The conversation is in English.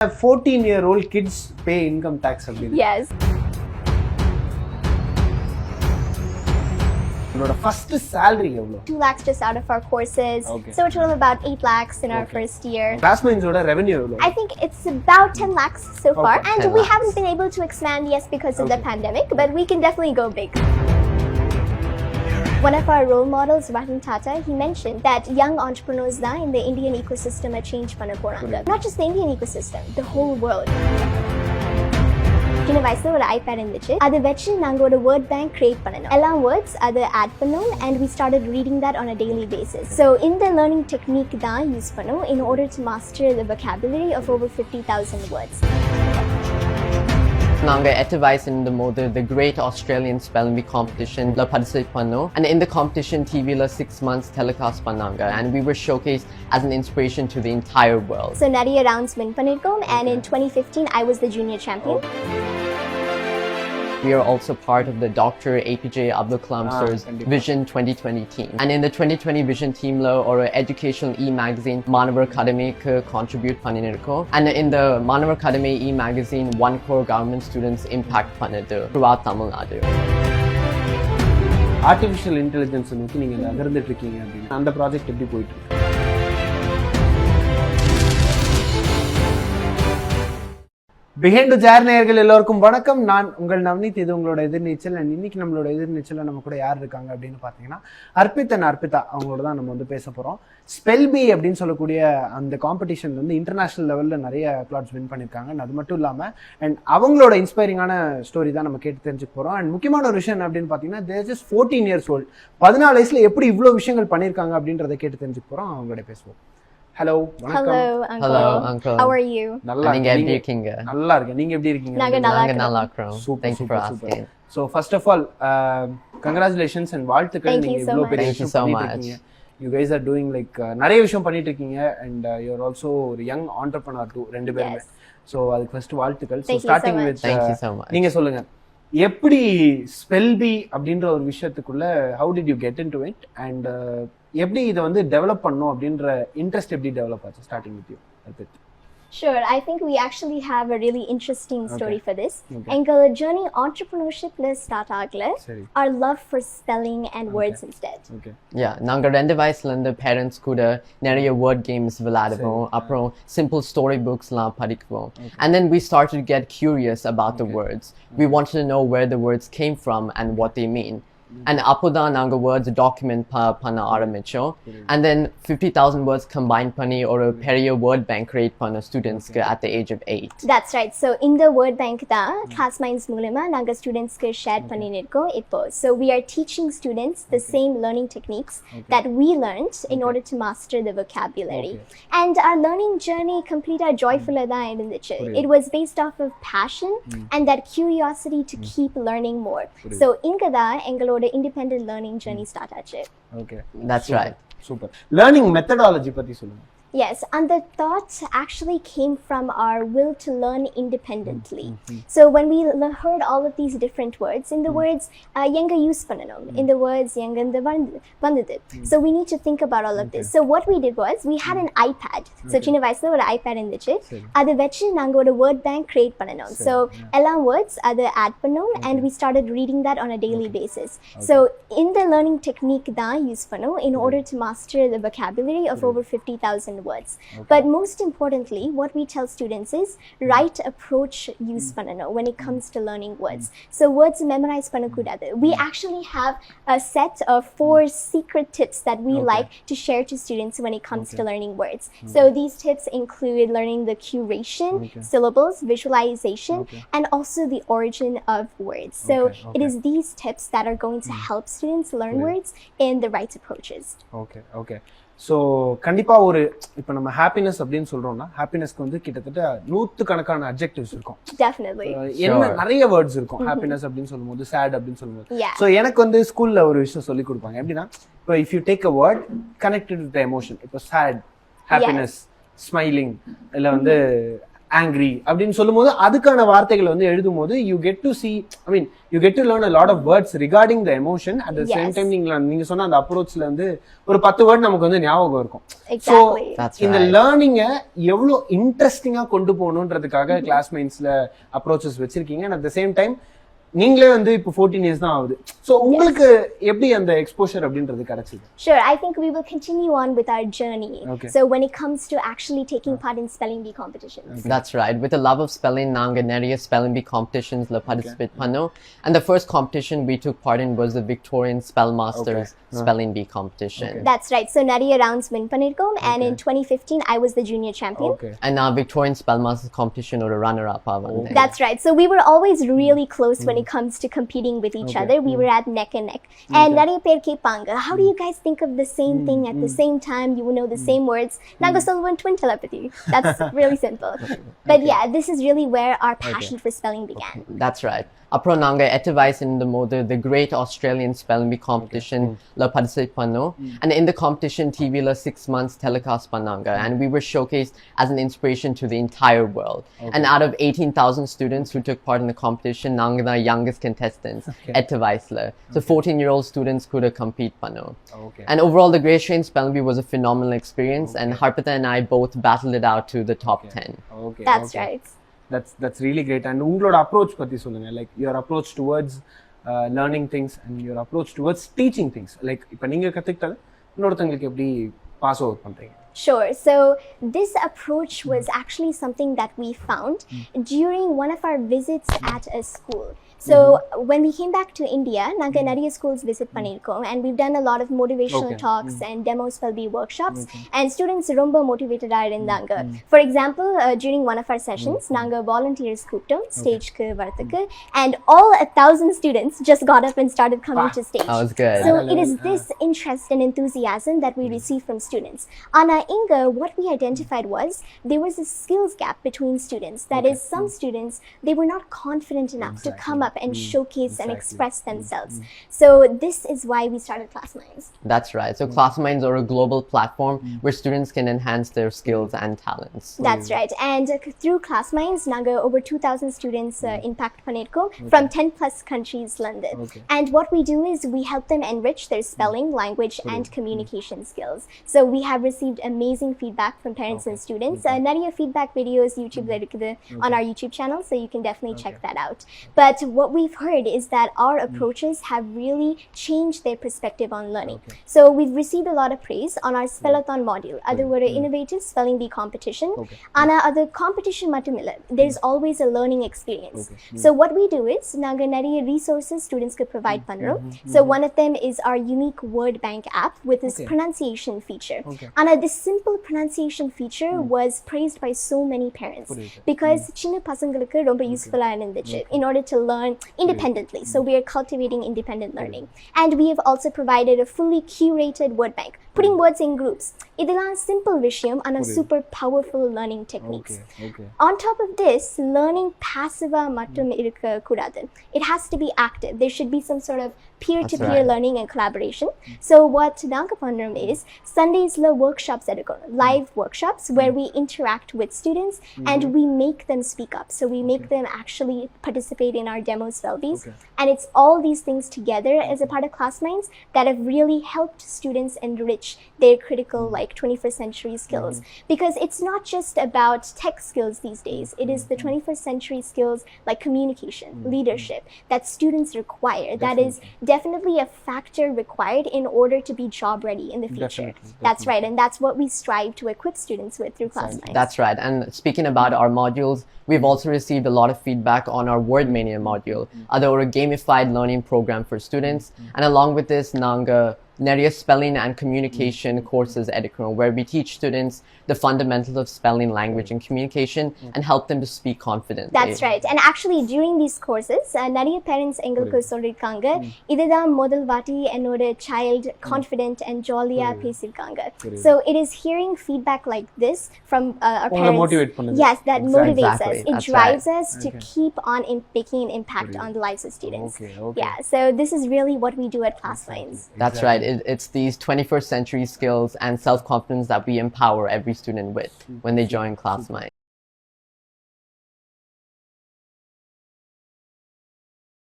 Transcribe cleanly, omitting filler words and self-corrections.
14-year-old kids pay income tax. Yes. Your first salary evo? 2 lakhs just out of our courses. Okay. So a total of about 8 lakhs in our first year. Classmates revenue evo? I think it's about 10 lakhs so far. Okay. And 10 we lakhs. haven't been able to expand, yes, because of the pandemic, but we can definitely go big. One of our role models, Ratan Tata, he mentioned that young entrepreneurs da in the Indian ecosystem are change panna poranga. Not just the Indian ecosystem, the whole world. சின்ன வயசுல ஒரு iPad இருந்துச்சு. அதை வச்சு நாங்க ஒரு word bank create பண்ணணும். எல்லா வேர்ட்ஸ் அதை ஆட் பண்ணோம் and we started reading that on a daily basis. So இந்த learning technique தான் யூஸ் பண்ணோம் in order to master the vocabulary of over 50,000 words. நாங்க 8 வயசு இருந்தபோது the Great Australian Spelling Bee competition ல participate பண்ணோம் and in the competition TV ல 6 months telecast பண்ணாங்க and we were showcased as an inspiration to the entire world. So நிறைய rounds win பண்ணிருக்கோம் and in 2015 I was the junior champion. We are also part of the Dr. APJ Abdul Kalam Sir's Vision 2020 team. And in the 2020 Vision team lo or educational e-magazine Manavar Academy contribute pannirukkom. And in the Manavar Academy e-magazine 1 crore government students impact pannadu throughout Tamil Nadu. Artificial intelligence நோக்கி நீங்க நகர்ந்துட்டு இருக்கீங்க அப்படினா அந்த project எப்படி போயிட்டு இருக்கு? Behind to ஜேர் நேயர்கள் எல்லோருக்கும் வணக்கம். நான் உங்கள் நவனீத். இது உங்களோட எதிர்நீச்சல். அண்ட் இன்னைக்கு நம்மளோட எதிர்நீச்சலில் நம்ம கூட யார் இருக்காங்க அப்படின்னு பார்த்தீங்கன்னா அர்ப்பிதா அவங்களோட தான் நம்ம பேச போகிறோம். ஸ்பெல் பி அப்படின்னு சொல்லக்கூடிய அந்த காம்படிஷன் இன்டர்நேஷனல் லெவலில் நிறைய அப்ளாட்ஸ் வின் பண்ணியிருக்காங்க. அது மட்டும் இல்லாமல் அண்ட் அவங்களோட இன்ஸ்பைரிங்கான ஸ்டோரி தான் நம்ம கேட்டு தெரிஞ்சுக்க போகிறோம். அண்ட் முக்கியமான ஒரு விஷயம் அப்படின்னு பார்த்தீங்கன்னா தேர் ஜஸ்ட் 14 years old. 14 வயசுல எப்படி இவ்வளோ விஷயங்கள் பண்ணியிருக்காங்க அப்படின்றத கேட்டு தெரிஞ்சுக்க போகிறோம். அவங்களோட பேசுவோம். Hello, Hello, uncle. Hello, uncle. How are you? நல்லா நீங்க எப்படி இருக்கீங்க? நல்லா இருக்கேன். நீங்க எப்படி இருக்கீங்க? நாங்க நல்லா இருக்கோம். Super, Thank you for super, super. asking. So first of all, congratulations and வாழ்த்துக்கள். Thank you நீங்க so இவ்ளோ much. பெரிய Thank you விஷயம் so பண்ணிட்டு much. இருக்கீங்க. You guys are doing like நிறைய விஷயம் பண்ணிட்டு இருக்கீங்க and you are also ஒரு young entrepreneur too, ரெண்டு பேருமே. Yes. So அதுக்கு first வாழ்த்துக்கள். So Thank you so starting much. with Thank you so much. நீங்க சொல்லுங்க. எப்படி ஸ்பெல் பி அப்படின்ற ஒரு விஷயத்துக்குள்ள how did you get into it and எப்படி இதை டெவலப் பண்ணணும் அப்படின்ற இன்ட்ரெஸ்ட் எப்படி டெவலப் ஆச்சு? Starting with you Arpit. Sure, I think we actually have a really interesting story for this. Okay. Our journey entrepreneurship list start agla. சரி. Our love for spelling and words instead. Okay. Yeah, நாங்க 2 வயசுல இருந்து parents கூட நிறைய word games விளையாடுவோம். அப்புறம் simple story booksலாம் படிக்குவோம். And then we started to get curious about the words. We wanted to know where the words came from and what they mean. And அப்போதான் நாங்க words document பண்ண ஆரம்பிச்சோம். And then 50,000 words combined பண்ணி ஒரு பெரிய word bank create பண்ண studentsக்கு at the age of 8. That's right. So in the word bank da class minds மூலமா நாங்க students க்கு share பண்ணிருக்கோம் இப்போ. So we are teaching students the same learning techniques that we learned in order to master the vocabulary. And our learning journey complete joyful da irundhuchu. It was based off of passion and that curiosity to keep learning more. So inga da engaloda independent learning journey start ஆச்சு. Okay. That's right. Super. Learning methodology பத்தி சொல்லுங்க. Yes, and the thoughts actually came from our will to learn independently. So when we heard all of these different words, in the words yenga use pannanom, in the words yenga inda vandhudu. So we need to think about all of this. So what we did was we had an iPad. So chinna vayasula oru iPad irundhuchu. Adu vechi naanga oru word bank create pannanom. So ella words adu add pannom and we started reading that on a daily basis. So in the learning technique da use pannom in order to master the vocabulary of over 50,000 words. But most importantly, what we tell students is right approach use pannano when it comes to learning words. So words memorize pannakudadu. We actually have a set of 4 secret tips that we like to share to students when it comes to learning words. So these tips include learning the curation, syllables, visualization, and also the origin of words. So it is these tips that are going to help students learn words in the right approaches. Okay, okay. So கண்டிப்பா ஒரு இப்போ நம்ம happiness அப்படின்னு சொல்றோம்னா ஹாப்பினஸ்க்கு கிட்டத்தட்ட 100கணக்கான adjectives இருக்கும். Definitely. என்ன நிறைய வேர்ட்ஸ் இருக்கும் ஹாப்பினஸ் அப்படின்னு சொல்லும்போது, சேட் அப்படின்னு சொல்லும்போது. Yeah. ஸோ எனக்கு ஸ்கூல்ல ஒரு விஷயம் சொல்லி கொடுப்பாங்க. எப்படின்னா இப்போ if you take a word connected with emotion, இப்போ சேட், ஹாப்பினஸ், ஸ்மைலிங், இல்லை angry அப்படின்னு சொல்லும்போது அதுக்கான வார்த்தைகள் வந்து எழுதும்போது you get to see, I mean you get to learn a lot of words regarding the emotion. At the same Yes. time நீங்க சொன்ன அந்த அப்ரோச்ல வந்து ஒரு 10 வேர்ட் நமக்கு வந்து ஞாபகம் இருக்கும். So Exactly. That's இந்த right. லேர்னிங்கை எவ்வளோ இன்ட்ரெஸ்டிங்கா கொண்டு போகணுன்றதுக்காக கிளாஸ்மேட்ஸ்ல அப்ரோச்சஸ் வச்சிருக்கீங்க. And at the same time நீங்களே வந்து இப்போ 14 இயர்ஸ் தான் ஆகுது. ஸோ உங்களுக்கு எப்படி அந்த எக்ஸ்போஷர் அப்படின்றது கிடைச்சது? Sure, I think we will continue on with our journey. Okay. So when it comes to actually taking part in spelling bee competitions. That's right. With the love of spelling, நாங்க நிறைய spelling bee competitions la participate பண்ணோம். And the first competition we took part in was the Victorian Spellmasters spelling bee competition. That's right. So நிறைய rounds win பண்ணிருக்கோம், and in 2015 I was the junior champion. Okay. And Victorian Spellmasters competition ஒரு runner-up வந்தேன். That's right. So we were always really close when it comes to competing with each other. We were at neck and neck. And நிறைய பேர் கேட்பாங்க, how do you guys think of the same thing at the same time? You know the same words. நாங்க சொல்லுவோம் twin telepathy. That's really simple. But yeah, this is really where our passion for spelling began. That's right. அப்புறம் நாங்க advice in the mode the Great Australian Spelling Bee competition la participate பண்ணோம். And in the competition TV la 6 months telecast பண்ணாங்க, and we were showcased as an inspiration to the entire world. And out of 18,000 students who took part in the competition, நாங்க தான் youngest contestants advice la. So 14-year-old students could compete பண்ணோம். Okay. And overall the Great Australian Spelling Bee was a phenomenal experience, and Harpita and I both battled it out to the top 10. Okay. That's right. That's really great. And உங்களோட approach பத்தி சொல்லுங்க. Like your approach towards learning things and your approach towards teaching things. Like இப்போ நீங்க கத்துக்கிட்டது இன்னொருத்தங்களுக்கு எப்படி pass over பண்றீங்க? Sure. So this approach was actually something that we found during one of our visits at a school. So when we came back to India, நாங்க நிறைய schools visit பண்ணிருக்கோம், and we've done a lot of motivational talks and demo spell bee workshops, and students ரொம்ப motivated இருந்தாங்க. For example, during one of our sessions, நாங்க volunteers கூப்பிட்டோம் ஸ்டேஜ்க்கு வரதுக்கு, and all 1,000 students just got up and started coming to stage. That was good. So it is this interest and enthusiasm that we receive from students. Ana Inga, what we identified was there was a skills gap between students. That is, some students, they were not confident enough to come up and showcase and express themselves. So this is why we started Class Minds. That's right. So Class Minds are a global platform where students can enhance their skills and talents. That's right. And through Class Minds, naga over 2,000 students impact panirko from 10 plus countries London. And what we do is we help them enrich their spelling, language, and communication skills. So we have received amazing feedback from parents and students. Nariya feedback videos YouTube on our YouTube channel, so you can definitely check that out. But what we've heard is that our approaches have really changed their perspective on learning. So we've received a lot of praise on our Spellathon module. Other were innovative spelling bee competition. Ana other competition matumilla. There's always a learning experience. So what we do is naga nariya resources students could provide panro. So one of them is our unique word bank app with this pronunciation feature. Ana this simple pronunciation feature was praised by so many parents because chinna pasangalukku romba useful ah irundhuchu in order to learn independently. So we are cultivating independent learning. And we have also provided a fully curated word bank, putting words in groups. Idella simple vishayam and a super powerful learning techniques. On top of this, learning passiva mattum irukka kudadu. It has to be active. There should be some sort of peer-to-peer learning and collaboration. So what Nanga Pandram is, Sundays la workshops live workshops where we interact with students and we make them speak up. So we make them actually participate in our demo spell bees. And it's all these things together as a part of Class Minds that have really helped students enrich their critical 21st century skills. Because it's not just about tech skills these days. It is the 21st century skills like communication, leadership that students require. That is definitely a factor required in order to be job ready in the future. That's right. And that's what we strive to equip students with through Class Minds. That's right. And speaking about our modules, we've also received a lot of feedback on our Word Mania module, a gamified learning program for students. And along with this, Nanga நிறைய spelling and communication courses எடுக்கிறோம் where we teach students the fundamentals of spelling, language, and communication and help them to speak confidently. That's right. And actually during these courses, நிறைய parents எங்களுக்கு சொல்லிருக்காங்க இதுதான் முதல் வாட்டி என்னோட child confident and jolly-ஆ பேசிருக்காங்க. So it is hearing feedback like this from our parents. Yes, that motivates us. It drives us to keep on making an impact on the lives of students. Yeah, so this is really what we do at Class Minds. That's right. It's these 21st century skills and self-confidence that we empower every student with when they join Class Minds.